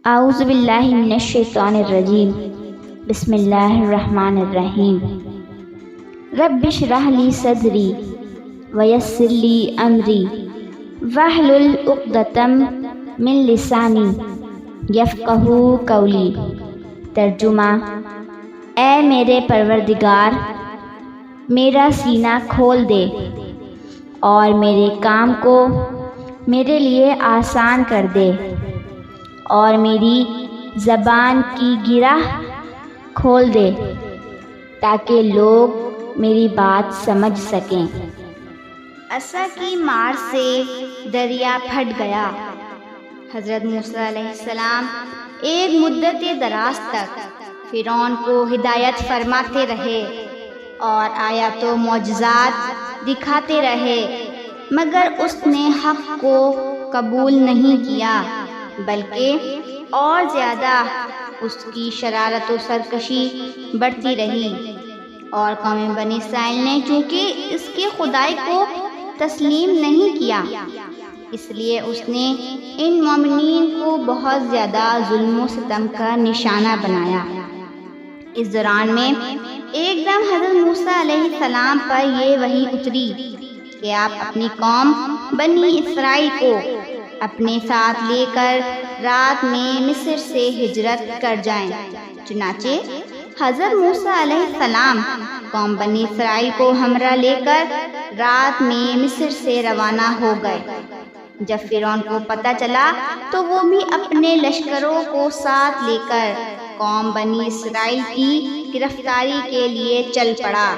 اعوذ باللہ من الشیطان الرجیم بسم اللہ الرحمن الرحیم رب اشرح لی صدری ویسر لی امری واحلل عقدۃ من لسانی یفقہوا قولی۔ ترجمہ: اے میرے پروردگار، میرا سینہ کھول دے اور میرے کام کو میرے لیے آسان کر دے، اور میری زبان کی گرہ کھول دے تاکہ لوگ میری بات سمجھ سکیں۔ عصا کی مار سے دریا پھٹ گیا۔ حضرت موسیٰ علیہ السلام ایک مدت دراز تک فرعون کو ہدایت فرماتے رہے اور آیات و معجزات دکھاتے رہے، مگر اس نے حق کو قبول نہیں کیا، بلکہ اور زیادہ اس کی شرارت و سرکشی بڑھتی رہی، اور قوم بنی اسرائیل نے چونکہ اس کے خدائی کو تسلیم نہیں کیا، اس لیے اس نے ان مومنین کو بہت زیادہ ظلم و ستم کا نشانہ بنایا۔ اس دوران میں ایک دم حضرت موسیٰ علیہ السلام پر یہ وحی اتری کہ آپ اپنی قوم بنی اسرائیل کو اپنے ساتھ لے کر رات میں مصر سے ہجرت کر جائیں۔ چنانچہ حضرت موسیٰ علیہ السلام قوم بنی اسرائیل کو ہمراہ لے کر رات میں مصر سے روانہ ہو گئے۔ جب فرعون کو پتہ چلا تو وہ بھی اپنے لشکروں کو ساتھ لے کر قوم بنی اسرائیل کی گرفتاری کے لیے چل پڑا۔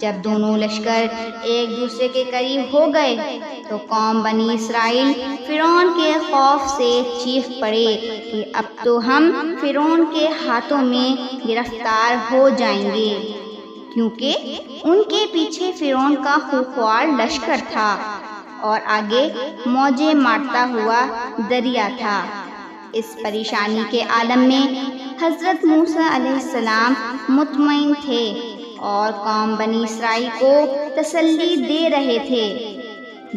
جب دونوں لشکر ایک دوسرے کے قریب ہو گئے تو قوم بنی اسرائیل فرعون کے خوف سے چیخ پڑے کہ اب تو ہم فرعون کے ہاتھوں میں گرفتار ہو جائیں گے، کیونکہ ان کے پیچھے فرعون کا خوار لشکر تھا اور آگے موجیں مارتا ہوا دریا تھا۔ اس پریشانی کے عالم میں حضرت موسیٰ علیہ السلام مطمئن تھے اور قوم بنی اسرائیل کو تسلی دے رہے تھے۔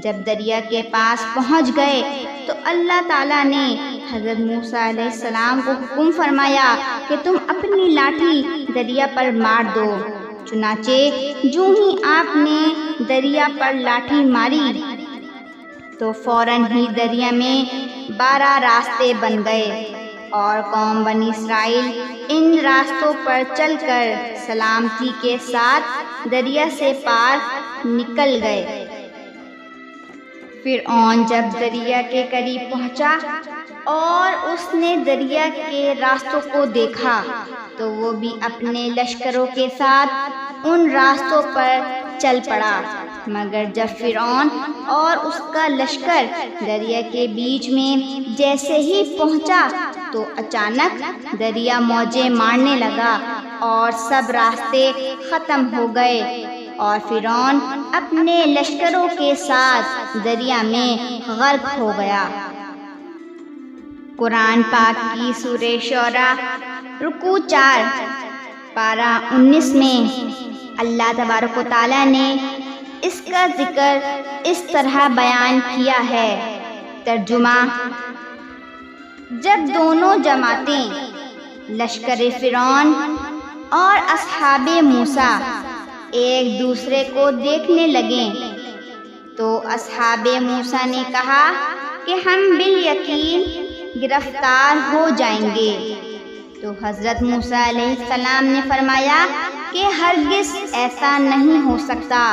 جب دریا کے پاس پہنچ گئے تو اللہ تعالیٰ نے حضرت موسیٰ علیہ السلام کو حکم فرمایا کہ تم اپنی لاٹھی دریا پر مار دو۔ چنانچہ جو ہی آپ نے دریا پر لاٹھی ماری تو فوراً ہی دریا میں 12 راستے بن گئے، اور قوم بنی اسرائیل ان راستوں پر چل کر سلامتی کے ساتھ دریا سے پار نکل گئے۔ فرعون جب دریا کے قریب پہنچا اور اس نے دریا کے راستوں کو دیکھا تو وہ بھی اپنے لشکروں کے ساتھ ان راستوں پر چل پڑا، مگر جب فرعون اور اس کا لشکر دریا کے بیچ میں جیسے ہی پہنچا تو اچانک دریا موجیں مارنے لگا اور سب راستے ختم ہو گئے، اور فرعون اپنے لشکروں کے ساتھ دریا میں غرق ہو گیا۔ قرآن پاک کی سورہ شعراء رکوع 4 پارہ 19 میں اللہ تبارک و تعالیٰ نے اس کا ذکر اس طرح بیان کیا ہے۔ ترجمہ: جب دونوں جماعتیں لشکر فرعون اور اصحاب موسیٰ ایک دوسرے کو دیکھنے لگیں تو اصحاب موسیٰ نے کہا کہ ہم بالیقین گرفتار ہو جائیں گے، تو حضرت موسیٰ علیہ السلام نے فرمایا کہ ہرگز ایسا نہیں ہو سکتا،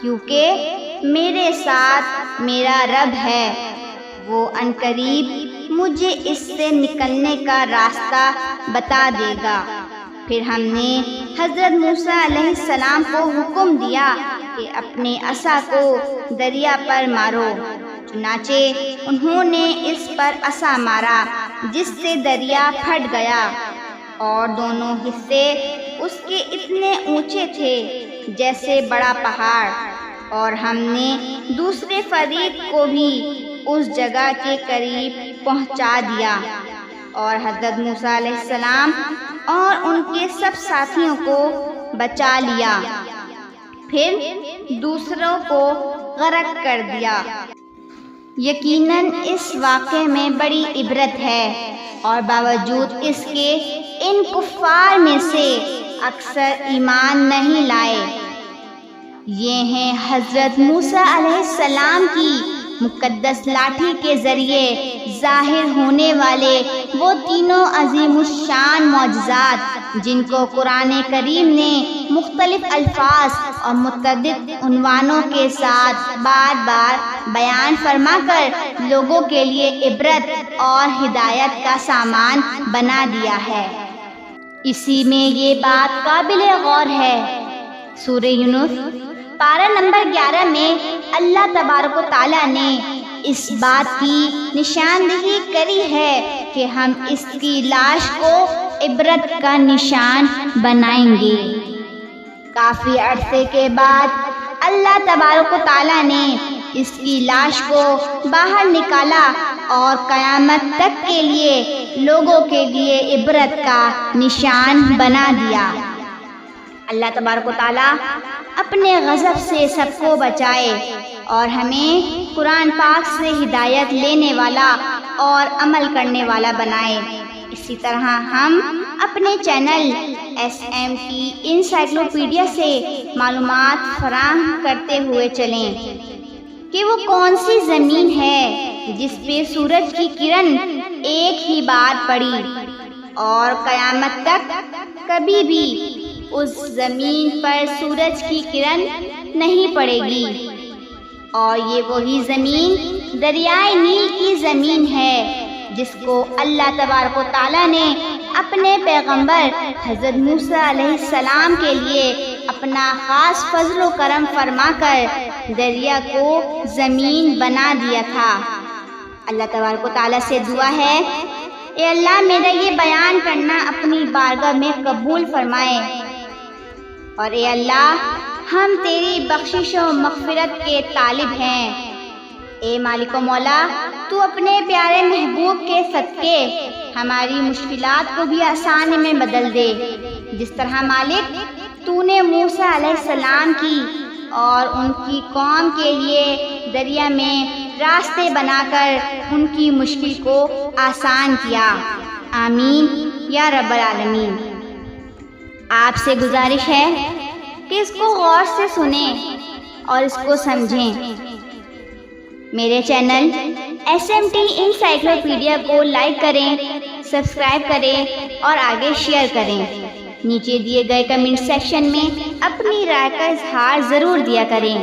کیونکہ میرے ساتھ میرا رب ہے، وہ عنقریب مجھے اس سے نکلنے کا راستہ بتا دے گا۔ پھر ہم نے حضرت موسیٰ علیہ السلام کو حکم دیا کہ اپنے عصا کو دریا پر مارو۔ چنانچہ انہوں نے اس پر عصا مارا، جس سے دریا پھٹ گیا، اور دونوں حصے اس کے اتنے اونچے تھے جیسے بڑا پہاڑ، اور ہم نے دوسرے فریق کو بھی اس جگہ کے قریب پہنچا دیا، اور حضرت موسیٰ علیہ السلام اور ان کے سب ساتھیوں کو بچا لیا، پھر دوسروں کو غرق کر دیا۔ یقیناً اس واقعے میں بڑی عبرت ہے، اور باوجود اس کے ان کفار میں سے اکثر ایمان نہیں لائے۔ یہ ہیں حضرت موسیٰ علیہ السلام کی مقدس لاٹھی کے ذریعے ظاہر ہونے والے وہ تینوں عظیم الشان معجزات جن کو قرآن کریم نے مختلف الفاظ اور متعدد عنوانوں کے ساتھ بار بار بیان فرما کر لوگوں کے لیے عبرت اور ہدایت کا سامان بنا دیا ہے۔ اسی میں یہ بات قابل غور ہے، سورہ یونس پارہ نمبر 11 میں اللہ تبارک و تعالیٰ نے اس بات کی نشاندہی کری ہے کہ ہم اس کی لاش کو عبرت کا نشان بنائیں گے۔ کافی عرصے کے بعد اللہ تبارک و تعالیٰ نے اس کی لاش کو باہر نکالا اور قیامت تک کے لیے لوگوں کے لیے عبرت کا نشان بنا دیا۔ اللہ تبارک و تعالیٰ اپنے غضب سے سب کو بچائے اور ہمیں قرآن پاک سے ہدایت لینے والا اور عمل کرنے والا بنائے۔ اسی طرح ہم اپنے چینل SMT انسائکلوپیڈیا سے معلومات فراہم کرتے ہوئے چلیں کہ وہ کون سی زمین ہے جس پہ سورج کی کرن ایک ہی بار پڑی اور قیامت تک کبھی بھی اس زمین پر سورج کی کرن نہیں پڑے گی، اور یہ وہی زمین دریائے نیل کی زمین ہے جس کو اللہ تبارک و تعالیٰ نے اپنے پیغمبر حضرت موسیٰ علیہ السلام کے لیے اپنا خاص فضل و کرم فرما کر دریا کو زمین بنا دیا تھا۔ اللہ تبارک و تعالیٰ سے دعا ہے، اے اللہ میرا یہ بیان کرنا اپنی بارگاہ میں قبول فرمائے، اور اے اللہ ہم تیری بخشش و مغفرت کے طالب ہیں۔ اے مالک و مولا، تو اپنے پیارے محبوب کے صدقے ہماری مشکلات کو بھی آسانی میں بدل دے، جس طرح مالک تو نے موسیٰ علیہ السلام کی اور ان کی قوم کے لیے دریا میں راستے بنا کر ان کی مشکل کو آسان کیا۔ آمین یا رب العالمین۔ آپ سے گزارش ہے کہ اس کو غور سے سنیں اور اس کو سمجھیں۔ میرے چینل SMT انسائکلوپیڈیا کو لائک کریں، سبسکرائب کریں اور آگے شیئر کریں۔ نیچے دیے گئے کمنٹ سیکشن میں اپنی رائے کا اظہار ضرور دیا کریں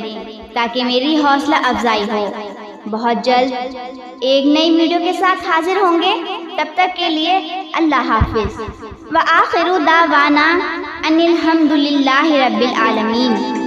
تاکہ میری حوصلہ افزائی ہو۔ بہت جلد ایک نئی ویڈیو کے ساتھ حاضر ہوں گے، تب تک کے لیے اللہ حافظ۔ وآخر دعوانا ان الحمد للہ رب العالمین۔